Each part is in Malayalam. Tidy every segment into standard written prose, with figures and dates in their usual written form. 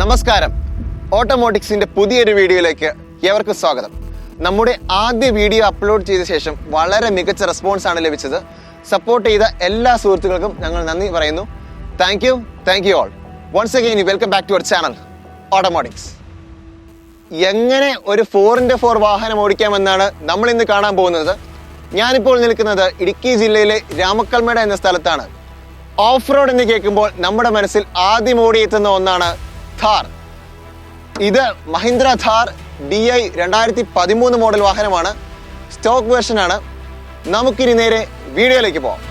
നമസ്കാരം, ഓട്ടോമോട്ടിക്സിന്റെ പുതിയൊരു വീഡിയോയിലേക്ക് ഏവർക്കും സ്വാഗതം. നമ്മുടെ ആദ്യ വീഡിയോ അപ്ലോഡ് ചെയ്ത ശേഷം വളരെ മികച്ച റെസ്പോൺസ് ആണ് ലഭിച്ചത്. സപ്പോർട്ട് ചെയ്ത എല്ലാ സുഹൃത്തുക്കൾക്കും ഞങ്ങൾ നന്ദി പറയുന്നു. Thank you all. Once again welcome back to our channel Automotics. എങ്ങനെ ഒരു 4x4 വാഹനം ഓടിക്കാമെന്നാണ് നമ്മൾ ഇന്ന് കാണാൻ പോകുന്നത്. ഞാനിപ്പോൾ നിൽക്കുന്നത് ഇടുക്കി ജില്ലയിലെ രാമക്കൽമേട് എന്ന സ്ഥലത്താണ്. ഓഫ് റോഡ് എന്ന് കേൾക്കുമ്പോൾ നമ്മുടെ മനസ്സിൽ ആദ്യം ഓടിയെത്തുന്ന ഒന്നാണ് ഥാർ. ഇത് മഹീന്ദ്ര ഥാർ DI 2013 മോഡൽ വാഹനമാണ്. സ്റ്റോക്ക് വേർഷൻ ആണ്. നമുക്കിനി നേരെ വീഡിയോയിലേക്ക് പോകാം.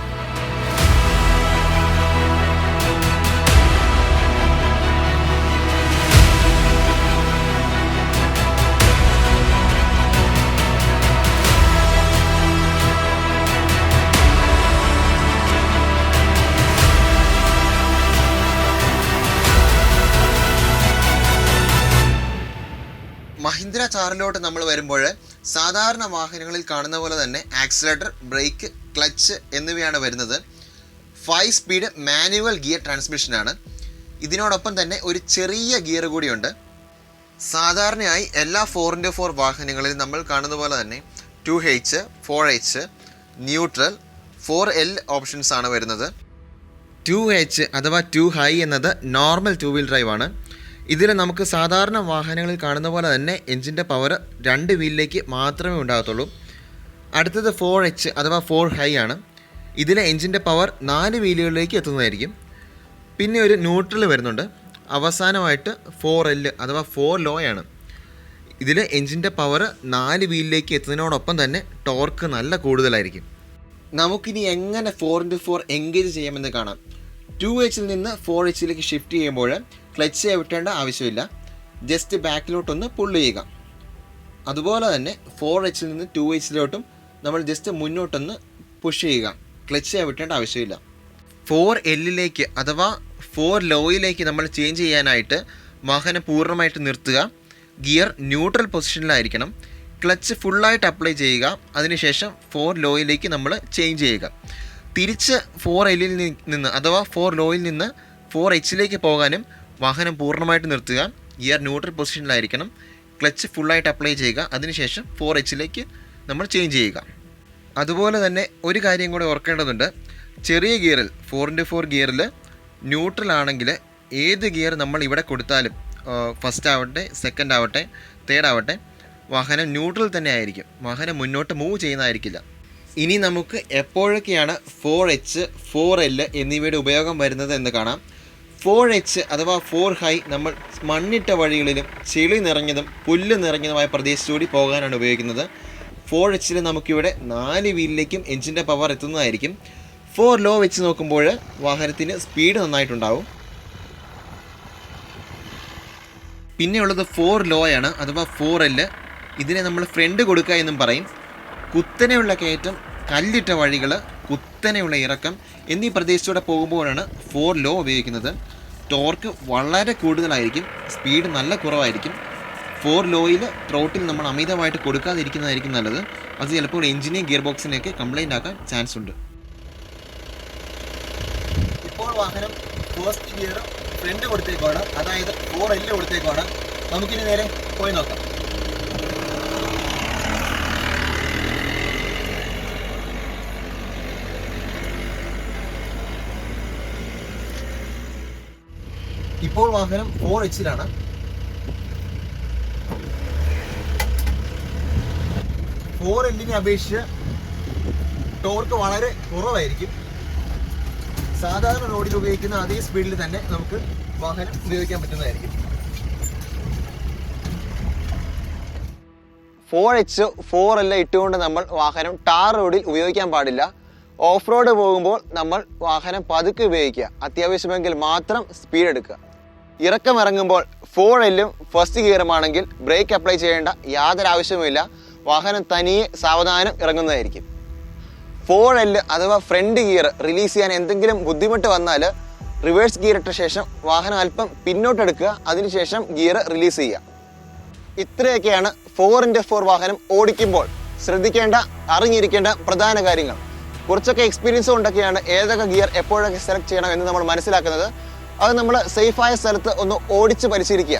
മഹീന്ദ്ര ഥാറിലോട്ട് നമ്മൾ വരുമ്പോൾ സാധാരണ വാഹനങ്ങളിൽ കാണുന്ന പോലെ തന്നെ ആക്സിലേറ്റർ, ബ്രേക്ക്, ക്ലച്ച് എന്നിവയാണ് വരുന്നത്. 5 സ്പീഡ് മാനുവൽ ഗിയർ ട്രാൻസ്മിഷനാണ്. ഇതിനോടൊപ്പം തന്നെ ഒരു ചെറിയ ഗിയർ കൂടിയുണ്ട്. സാധാരണയായി എല്ലാ 4x4 വാഹനങ്ങളിലും നമ്മൾ കാണുന്ന പോലെ തന്നെ 2H, 4H, neutral, 4L options ആണ് വരുന്നത്. 2H അഥവാ 2 ഹൈ എന്നത് നോർമൽ 2 വീൽ ഡ്രൈവ് ആണ്. ഇതിൽ നമുക്ക് സാധാരണ വാഹനങ്ങളിൽ കാണുന്ന പോലെ തന്നെ എൻജിൻ്റെ പവർ 2 വീലിലേക്ക് മാത്രമേ ഉണ്ടാകത്തുള്ളൂ. അടുത്തത് 4H അഥവാ 4 ഹൈ ആണ്. ഇതിലെ എൻജിൻ്റെ പവർ 4 വീലുകളിലേക്ക് എത്തുന്നതായിരിക്കും. പിന്നെ ഒരു ന്യൂട്രൽ വരുന്നുണ്ട്. അവസാനമായിട്ട് 4L അഥവാ 4 ലോ ആണ്. ഇതിൽ എൻജിൻ്റെ പവർ 4 വീലിലേക്ക് എത്തുന്നതിനോടൊപ്പം തന്നെ ടോർക്ക് നല്ല കൂടുതലായിരിക്കും. നമുക്കിനി എങ്ങനെ 4x4 എൻഗേജ് ചെയ്യാമെന്ന് കാണാം. 2Hൽ നിന്ന് 4Hലേക്ക് ഷിഫ്റ്റ് ചെയ്യുമ്പോൾ ക്ലച്ച് ചവിട്ടേണ്ട ആവശ്യമില്ല. ജസ്റ്റ് ബാക്കിലോട്ടൊന്ന് പുള്ള് ചെയ്യുക. അതുപോലെ തന്നെ 4Hൽ നിന്ന് 2Hലോട്ടും നമ്മൾ ജസ്റ്റ് മുന്നോട്ടൊന്ന് പുഷ് ചെയ്യുക. ക്ലച്ച് ചവിട്ടേണ്ട ആവശ്യമില്ല. 4Lലേക്ക് അഥവാ 4 ലോയിലേക്ക് നമ്മൾ ചേഞ്ച് ചെയ്യാനായിട്ട് വാഹനം പൂർണ്ണമായിട്ട് നിർത്തുക. ഗിയർ ന്യൂട്രൽ പൊസിഷനിലായിരിക്കണം. ക്ലച്ച് ഫുള്ളായിട്ട് അപ്ലൈ ചെയ്യുക. അതിനുശേഷം 4 ലോയിലേക്ക് നമ്മൾ ചേഞ്ച് ചെയ്യുക. തിരിച്ച് 4Lൽ നിന്ന് അഥവാ 4 ലോയിൽ നിന്ന് 4Hലേക്ക് പോകാനും വാഹനം പൂർണ്ണമായിട്ട് നിർത്തുക. ഗിയർ ന്യൂട്രൽ പൊസിഷനിലായിരിക്കണം. ക്ലച്ച് ഫുള്ളായിട്ട് അപ്ലൈ ചെയ്യുക. അതിനുശേഷം 4Hലേക്ക് നമ്മൾ ചേഞ്ച് ചെയ്യുക. അതുപോലെ തന്നെ ഒരു കാര്യം കൂടെ ഓർക്കേണ്ടതുണ്ട്. ചെറിയ ഗിയറിൽ 4x4 ഗിയറിൽ ന്യൂട്രൽ ആണെങ്കിൽ ഏത് ഗിയർ നമ്മൾ ഇവിടെ കൊടുത്താലും, ഫസ്റ്റ് ആവട്ടെ, സെക്കൻഡ് ആവട്ടെ, തേർഡ് ആവട്ടെ, വാഹനം ന്യൂട്രൽ തന്നെ ആയിരിക്കും. വാഹനം മുന്നോട്ട് മൂവ് ചെയ്യുന്നതായിരിക്കില്ല. ഇനി നമുക്ക് എപ്പോഴൊക്കെയാണ് 4H, 4L എന്നിവയുടെ ഉപയോഗം വരുന്നത് എന്ന് കാണാം. 4H അഥവാ 4 ഹൈ നമ്മൾ മണ്ണിട്ട വഴികളിലും ചെളി നിറഞ്ഞതും പുല്ല് നിറഞ്ഞതുമായ പ്രദേശത്തുകൂടി പോകാനാണ് ഉപയോഗിക്കുന്നത്. 4Hൽ നമുക്കിവിടെ 4 വീലിലേക്കും എൻജിൻ്റെ പവർ എത്തുന്നതായിരിക്കും. 4 ലോ വെച്ച് നോക്കുമ്പോൾ വാഹനത്തിന് സ്പീഡ് നന്നായിട്ടുണ്ടാവും. പിന്നെയുള്ളത് 4 ലോ ആണ് അഥവാ 4L. ഇതിനെ നമ്മൾ ഫ്രണ്ട് കൊടുക്കുക എന്നും പറയും. കുത്തനെയുള്ള കയറ്റം, കല്ലിട്ട വഴികൾ, കുത്തനെയുള്ള ഇറക്കം എന്നീ പ്രദേശത്തൂടെ പോകുമ്പോഴാണ് 4 ലോ ഉപയോഗിക്കുന്നത്. ടോർക്ക് വളരെ കൂടുതലായിരിക്കും. സ്പീഡ് നല്ല കുറവായിരിക്കും. 4 ലോയിൽ ട്രോട്ടിൽ നമ്മൾ അമിതമായിട്ട് കൊടുക്കാതിരിക്കുന്നതായിരിക്കും നല്ലത്. അത് ചിലപ്പോൾ എഞ്ചിനെയും ഗിയർ ബോക്സിനെയൊക്കെ കംപ്ലൈൻ്റ് ആക്കാൻ ചാൻസ് ഉണ്ട്. ഇപ്പോൾ വാഹനം ഫസ്റ്റ് ഗിയർ ഫ്രണ്ട് കൊടുത്തേക്കാണ്, അതായത് 4L കൊടുത്തേക്കാണ്. നമുക്കിനി നേരെ പോയി നോക്കാം. ഇപ്പോൾ വാഹനം 4Hലാണ്. 4Lനെ അപേക്ഷിച്ച് ടോർക്ക് വളരെ കുറവായിരിക്കും. സാധാരണ റോഡിൽ ഉപയോഗിക്കുന്ന അതേ സ്പീഡിൽ തന്നെ നമുക്ക് വാഹനം ഉപയോഗിക്കാൻ പറ്റുന്നതായിരിക്കും. 4H, 4L ഇട്ടുകൊണ്ട് നമ്മൾ വാഹനം ടാർ റോഡിൽ ഉപയോഗിക്കാൻ പാടില്ല. ഓഫ് റോഡ് പോകുമ്പോൾ നമ്മൾ വാഹനം പതുക്കെ ഉപയോഗിക്കുക. അത്യാവശ്യമെങ്കിൽ മാത്രം സ്പീഡ് എടുക്കുക. ഇറക്കം ഇറങ്ങുമ്പോൾ 4Lഉം ഫസ്റ്റ് ഗിയറുമാണെങ്കിൽ ബ്രേക്ക് അപ്ലൈ ചെയ്യേണ്ട യാതൊരു ആവശ്യവുമില്ല. വാഹനം തനിയെ സാവധാനം ഇറങ്ങുന്നതായിരിക്കും. 4L അഥവാ ഫ്രണ്ട് ഗിയർ റിലീസ് ചെയ്യാൻ എന്തെങ്കിലും ബുദ്ധിമുട്ട് വന്നാൽ റിവേഴ്സ് ഗിയർ ഇട്ട ശേഷം വാഹനം അല്പം പിന്നോട്ടെടുക്കുക. അതിനുശേഷം ഗിയർ റിലീസ് ചെയ്യുക. ഇത്രയൊക്കെയാണ് 4x4 വാഹനം ഓടിക്കുമ്പോൾ ശ്രദ്ധിക്കേണ്ട, അറിഞ്ഞിരിക്കേണ്ട പ്രധാന കാര്യങ്ങൾ. കുറച്ചൊക്കെ എക്സ്പീരിയൻസ് കൊണ്ടൊക്കെയാണ് ഏതൊക്കെ ഗിയർ എപ്പോഴൊക്കെ സെലക്ട് ചെയ്യണം എന്ന് നമ്മൾ മനസ്സിലാക്കുന്നത്. അത് നമ്മൾ സേഫായ സ്ഥലത്ത് ഒന്ന് ഓടിച്ച് പരിശീലിക്കുക.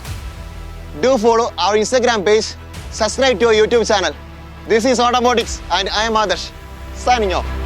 Do follow our Instagram page, subscribe to your YouTube channel. This is Automotics and I am Adarsh, signing off.